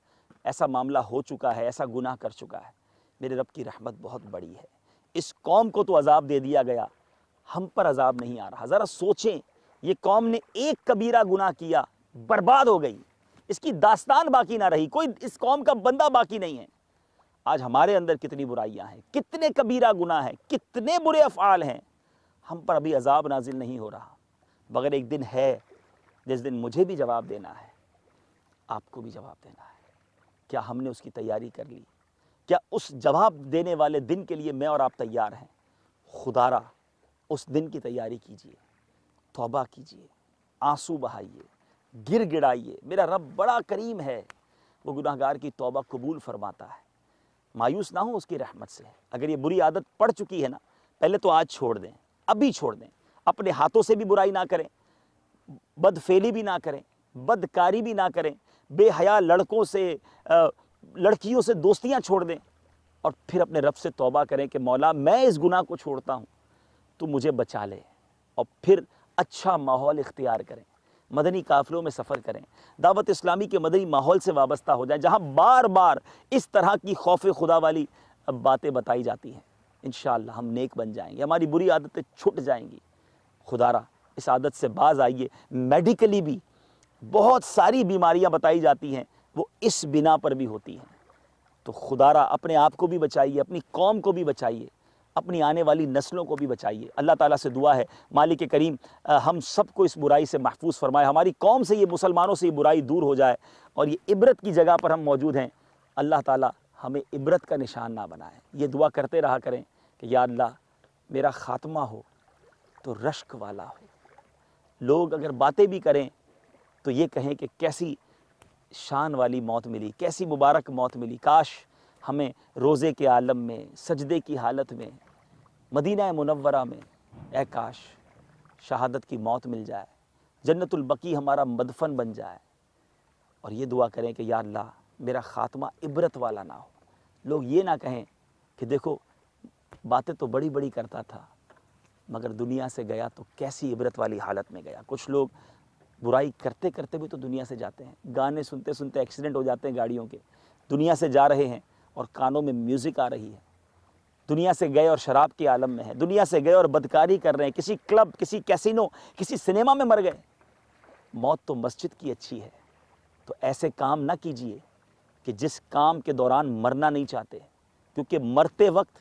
Speaker 2: ایسا معاملہ ہو چکا ہے، ایسا گناہ کر چکا ہے، میرے رب کی رحمت بہت بڑی ہے. اس قوم کو تو عذاب دے دیا گیا، ہم پر عذاب نہیں آ رہا. ذرا سوچیں، یہ قوم نے ایک کبیرہ گناہ کیا، برباد ہو گئی، اس کی داستان باقی نہ رہی، کوئی اس قوم کا بندہ باقی نہیں ہے. آج ہمارے اندر کتنی برائیاں ہیں، کتنے کبیرہ گناہ ہیں، کتنے برے افعال ہیں، ہم پر ابھی عذاب نازل نہیں ہو رہا. مگر ایک دن ہے جس دن مجھے بھی جواب دینا ہے، آپ کو بھی جواب دینا ہے. کیا ہم نے اس کی تیاری کر لی؟ کیا اس جواب دینے والے دن کے لیے میں اور آپ تیار ہیں؟ خدارہ اس دن کی تیاری کیجئے، توبہ کیجئے، آنسو بہائیے، گر گڑائیے. میرا رب بڑا کریم ہے، وہ گناہگار کی توبہ قبول فرماتا ہے. مایوس نہ ہوں اس کی رحمت سے. اگر یہ بری عادت پڑ چکی ہے نا، پہلے تو آج چھوڑ دیں، ابھی چھوڑ دیں. اپنے ہاتھوں سے بھی برائی نہ کریں، بدفعلی بھی نہ کریں، بدکاری بھی نہ کریں، بے حیا لڑکوں سے لڑکیوں سے دوستیاں چھوڑ دیں، اور پھر اپنے رب سے توبہ کریں کہ مولا میں اس گناہ کو چھوڑتا ہوں، تو مجھے بچا لے. اور پھر اچھا ماحول اختیار کریں، مدنی قافلوں میں سفر کریں، دعوت اسلامی کے مدنی ماحول سے وابستہ ہو جائیں جہاں بار بار اس طرح کی خوف خدا والی باتیں بتائی جاتی ہیں. انشاءاللہ ہم نیک بن جائیں گے، ہماری بری عادتیں چھٹ جائیں گی. خدارہ اس عادت سے باز آئیے. میڈیکلی بھی بہت ساری بیماریاں بتائی جاتی ہیں وہ اس بنا پر بھی ہوتی ہیں. تو خدارا اپنے آپ کو بھی بچائیے, اپنی قوم کو بھی بچائیے, اپنی آنے والی نسلوں کو بھی بچائیے. اللہ تعالیٰ سے دعا ہے مالک کریم ہم سب کو اس برائی سے محفوظ فرمائے, ہماری قوم سے, یہ مسلمانوں سے یہ برائی دور ہو جائے, اور یہ عبرت کی جگہ پر ہم موجود ہیں. اللہ تعالیٰ ہمیں عبرت کا نشان نہ بنائے. یہ دعا کرتے رہا کریں کہ یا اللہ میرا خاتمہ ہو تو رشک والا ہو. لوگ اگر باتیں بھی کریں تو یہ کہیں کہ کیسی شان والی موت ملی, کیسی مبارک موت ملی. کاش ہمیں روزے کے عالم میں, سجدے کی حالت میں, مدینہ منورہ میں, اے کاش شہادت کی موت مل جائے, جنت البقیع ہمارا مدفن بن جائے. اور یہ دعا کریں کہ یا اللہ میرا خاتمہ عبرت والا نہ ہو. لوگ یہ نہ کہیں کہ دیکھو باتیں تو بڑی بڑی کرتا تھا مگر دنیا سے گیا تو کیسی عبرت والی حالت میں گیا. کچھ لوگ برائی کرتے کرتے بھی تو دنیا سے جاتے ہیں, گانے سنتے سنتے ایکسیڈنٹ ہو جاتے ہیں گاڑیوں کے, دنیا سے جا رہے ہیں اور کانوں میں میوزک آ رہی ہے. دنیا سے گئے اور شراب کے عالم میں ہے, دنیا سے گئے اور بدکاری کر رہے ہیں, کسی کلب, کسی کیسینو, کسی سنیما میں مر گئے. موت تو مسجد کی اچھی ہے. تو ایسے کام نہ کیجئے کہ جس کام کے دوران مرنا نہیں چاہتے, کیونکہ مرتے وقت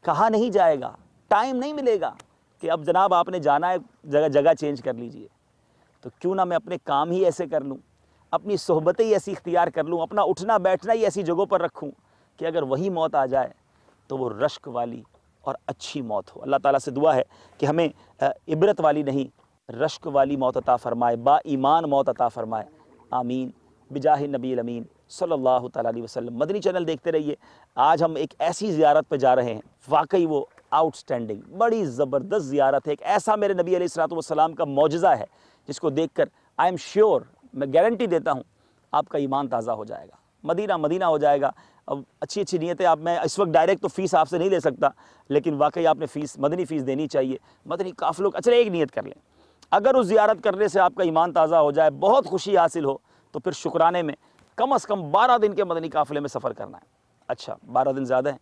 Speaker 2: کہا نہیں جائے گا, ٹائم نہیں ملے گا کہ اب جناب آپ نے جانا ہے جگہ چینج کر لیجئے. تو کیوں نہ میں اپنے کام ہی ایسے کر لوں, اپنی صحبتیں ہی ایسی اختیار کر لوں, اپنا اٹھنا بیٹھنا ہی ایسی جگہوں پر رکھوں کہ اگر وہی موت آ جائے تو وہ رشک والی اور اچھی موت ہو. اللہ تعالیٰ سے دعا ہے کہ ہمیں عبرت والی نہیں رشک والی موت عطا فرمائے, با ایمان موت عطا فرمائے. آمین بجاہ نبی الامین صلی اللہ تعالیٰ علیہ وسلم. مدنی چینل دیکھتے رہیے. آج ہم ایک ایسی زیارت پہ جا رہے ہیں, واقعی وہ آؤٹ سٹینڈنگ, بڑی زبردست زیارت ہے. ایک ایسا میرے نبی علیہ الصلوۃ والسلام کا معجزہ ہے جس کو دیکھ کر آئی ایم شیور, میں گارنٹی دیتا ہوں آپ کا ایمان تازہ ہو جائے گا, مدینہ مدینہ ہو جائے گا. اب اچھی اچھی نیتیں آپ, میں اس وقت ڈائریکٹ تو فیس آپ سے نہیں لے سکتا, لیکن واقعی آپ نے فیس, مدنی فیس دینی چاہیے. مدنی قافلوں اچھا ایک نیت کر لیں, اگر اس زیارت کرنے سے آپ کا ایمان تازہ ہو جائے, بہت خوشی حاصل ہو, تو پھر شکرانے میں کم از کم 12 دن کے مدنی قافلے میں سفر کرنا ہے. اچھا 12 دن زیادہ ہیں,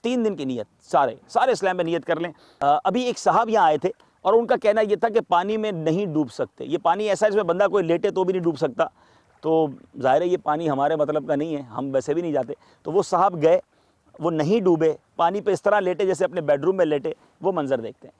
Speaker 2: 3 دن کی نیت سارے اسلام میں نیت کر لیں. ابھی ایک صاحب یہاں آئے تھے اور ان کا کہنا یہ تھا کہ پانی میں نہیں ڈوب سکتے. یہ پانی ایسا ہے جس میں بندہ کوئی لیٹے تو بھی نہیں ڈوب سکتا. تو ظاہر ہے یہ پانی ہمارے مطلب کا نہیں ہے, ہم ویسے بھی نہیں جاتے. تو وہ صاحب گئے, وہ نہیں ڈوبے, پانی پہ اس طرح لیٹے جیسے اپنے بیڈ روم میں لیٹے. وہ منظر دیکھتے ہیں.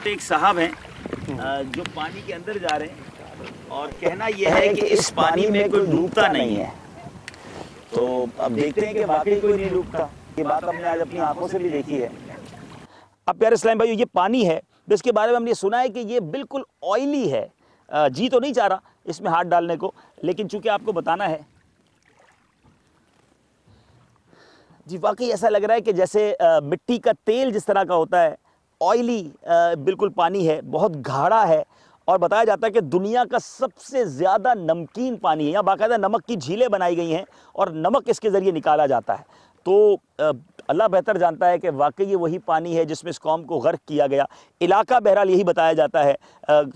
Speaker 2: ایک صاحب ہیں جو پانی کے اندر جا رہے ہیں اور کہنا یہ ہے کہ اس پانی میں کوئی ڈوبتا نہیں ہے. تو اب دیکھتے ہیں کہ واقعی کوئی نہیں ڈوبتا. یہ بات ہم نے آج اپنی آنکھوں سے بھی دیکھی ہے. اب پیارے اسلام بھائیو, یہ پانی ہے جس کے بارے میں ہم نے سنا ہے کہ یہ بالکل آئلی ہے. جی تو نہیں چاہ رہا اس میں ہاتھ ڈالنے کو, لیکن چونکہ آپ کو بتانا ہے, جی واقعی ایسا لگ رہا ہے کہ جیسے مٹی کا تیل جس طرح کا ہوتا ہے, آئلی بالکل پانی ہے, بہت گاڑھا ہے. اور بتایا جاتا ہے کہ دنیا کا سب سے زیادہ نمکین پانی ہے. یہاں باقاعدہ نمک کی جھیلیں بنائی گئی ہیں اور نمک اس کے ذریعے نکالا جاتا ہے. تو اللہ بہتر جانتا ہے کہ واقعی یہ وہی پانی ہے جس میں اس قوم کو غرق کیا گیا. علاقہ بہرحال یہی بتایا جاتا ہے,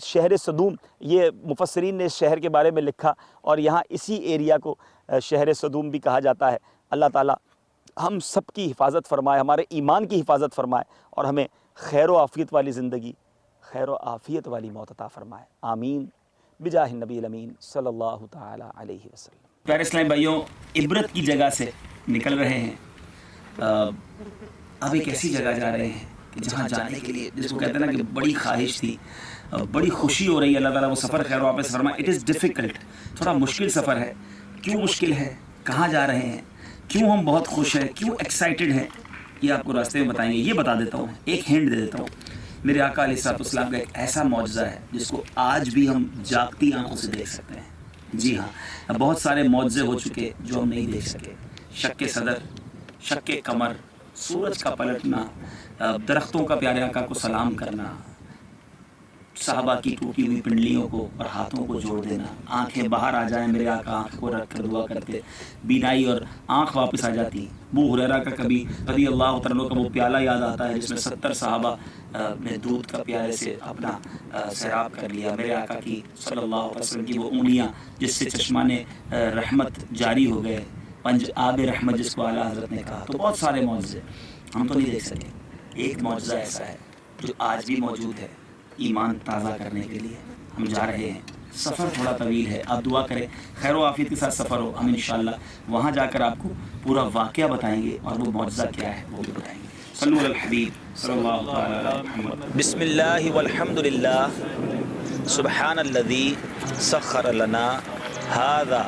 Speaker 2: شہر صدوم, یہ مفسرین نے اس شہر کے بارے میں لکھا, اور یہاں اسی ایریا کو شہر صدوم بھی کہا جاتا ہے. اللہ تعالیٰ ہم سب کی حفاظت فرمائے, ہمارے ایمان کی حفاظت فرمائے, اور ہمیں خیر و عافیت والی زندگی, خیر و عافیت والی موت عطا فرمائے. آمین بجاہ نبی الامین صلی اللہ تعالی علیہ وسلم. پیارے اسلام بھائیوں, عبرت کی جگہ سے نکل رہے ہیں, اب ایک ایسی جگہ جا رہے ہیں کہ جہاں جانے کے لیے جس کو کہتے ہیں نا کہ بڑی خواہش تھی, بڑی خوشی ہو رہی ہے. اللہ تعالیٰ وہ سفر خیر و عافیت سے فرمائے. اٹ از ڈیفیکلٹ, تھوڑا مشکل سفر ہے. کیوں مشکل ہے, کہاں جا رہے ہیں, کیوں ہم بہت خوش ہیں, کیوں ایکسائٹڈ ہیں, یہ آپ کو راستے میں بتائیں گے. یہ بتا دیتا ہوں, ایک ہینڈ دے دیتا ہوں. میرے آقا علیہ الصلوۃ والسلام کا ایک ایسا معجزہ ہے جس کو آج بھی ہم جاگتی آنکھوں سے دیکھ سکتے ہیں. جی ہاں, بہت سارے معجزے ہو چکے جو ہم نہیں دیکھ سکے. شق صدر, شق کمر, سورج کا پلٹنا, درختوں کا پیارے آقا کو سلام کرنا,
Speaker 1: صحابہ کی ٹوٹی ہوئی پنڈلیوں کو اور ہاتھوں کو جوڑ دینا، آنکھیں باہر آ جائیں میرے آقا آنکھ کو رکھ کر دعا کرتے، بینائی اور آنکھ واپس آ جاتی۔ ابو ہریرہ کا کبھی رضی اللہ تعالیٰ کا وہ پیالہ یاد آتا ہے جس میں 70 صحابہ نے دودھ کا پیالے سے اپنا سیراب کر لیا، میرے آقا کی صلی اللہ علیہ وسلم کی وہ انگلیاں جس سے چشمان رحمت جاری ہو گئے، پنج آب رحمت جس کو اعلیٰ حضرت نے کہا۔ تو بہت سارے معجزے ہم تو نہیں دیکھ سکے، ایک معجزہ ایسا ہے جو آج بھی موجود ہے، ایمان تازہ کرنے کے لیے ہم جا رہے ہیں۔ سفر تھوڑا طویل ہے، آپ دعا کریں خیر و عافیت کے ساتھ سفر ہو، ہم انشاءاللہ وہاں جا کر آپ کو پورا واقعہ بتائیں گے اور وہ معجزہ کیا ہے وہ بھی بتائیں گے۔ صلو علی الحبیب صلی اللہ علیہ محمد۔
Speaker 2: بسم اللہ والحمد للہ سبحان الذی سخر لنا هذا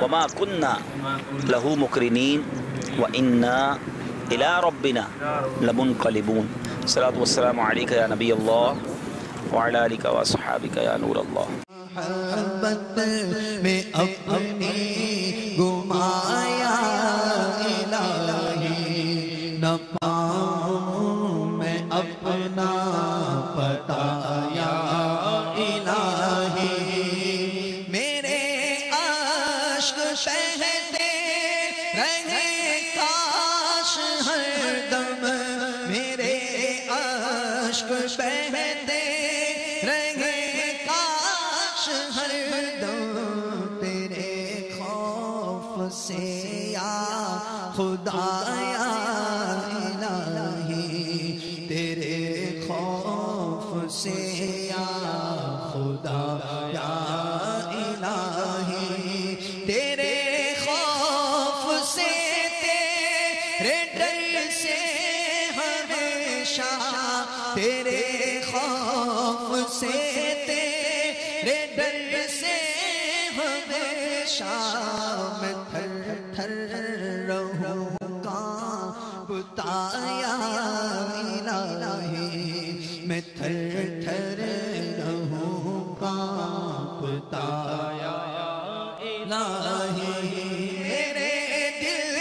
Speaker 2: وما كنا له مقرنین وإنا إلى ربنا لمنقلبون۔ الصلاۃ والسلام علیک یا نبی اللہ وعلی آلک واصحابک یا نور اللہ۔
Speaker 5: محبت میں اپنی گمایا الہی، نہ پاؤں میں اپنا پتایا الہی، میرے عشق بہتے رہے کاش ہر دم، میرے عشق بہتے رہے کاش ہر دم، تیرے خوف سے یا خدایا الہی، تیرے خوف سے یا خدایا الہی، تیرے خوف سے تیرے ڈر سے ہمیشہ، تیرے خوف سے تیرے ڈر سے ہمیشہ، میں تھر تھر رہوں کانپتا یا الہی، میں تھر تھر رہوں کانپتا یا الہی، میرے دل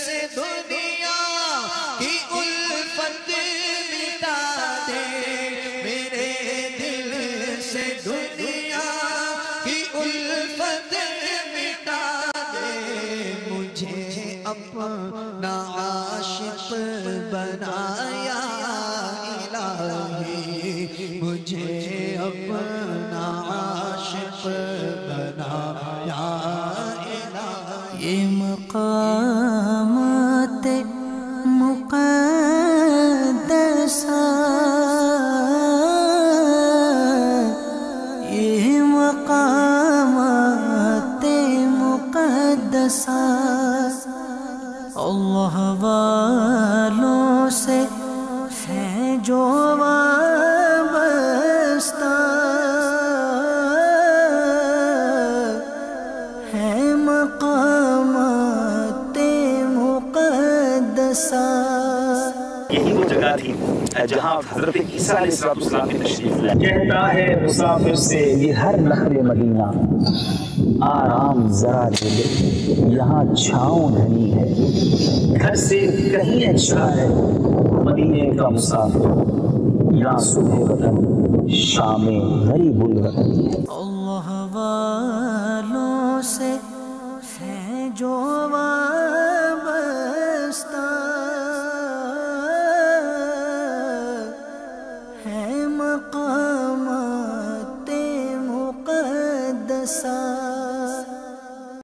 Speaker 5: سے دنیا کی الفت مٹا دے، میرے دل سے دنیا کی الفت مٹا دے، مجھے اپنا عاشق بنایا الہی، مجھے اپنا عاشق بنایا الہی،
Speaker 3: یہ مقامات مقدسہ، یہ مقامات مقدسہ، اللہ والوں سے ہے جو وابستہ، ہے مقامات مقدسہ۔
Speaker 2: یہی وہ جگہ تھی جہاں حضرت عیسیٰ علیہ السلام کی تشریف لائے۔ کہتا ہے مسافر سے یہ ہر نخل مدینہ، آرام ذرا لے لے یہاں چھاؤں دھنی ہے، گھر سے کہیں اچھا ہے مدینے کا مسافر، یہاں صبح وطن شام غریب الوطن ہے۔
Speaker 3: اللہ والوں سے ہے جو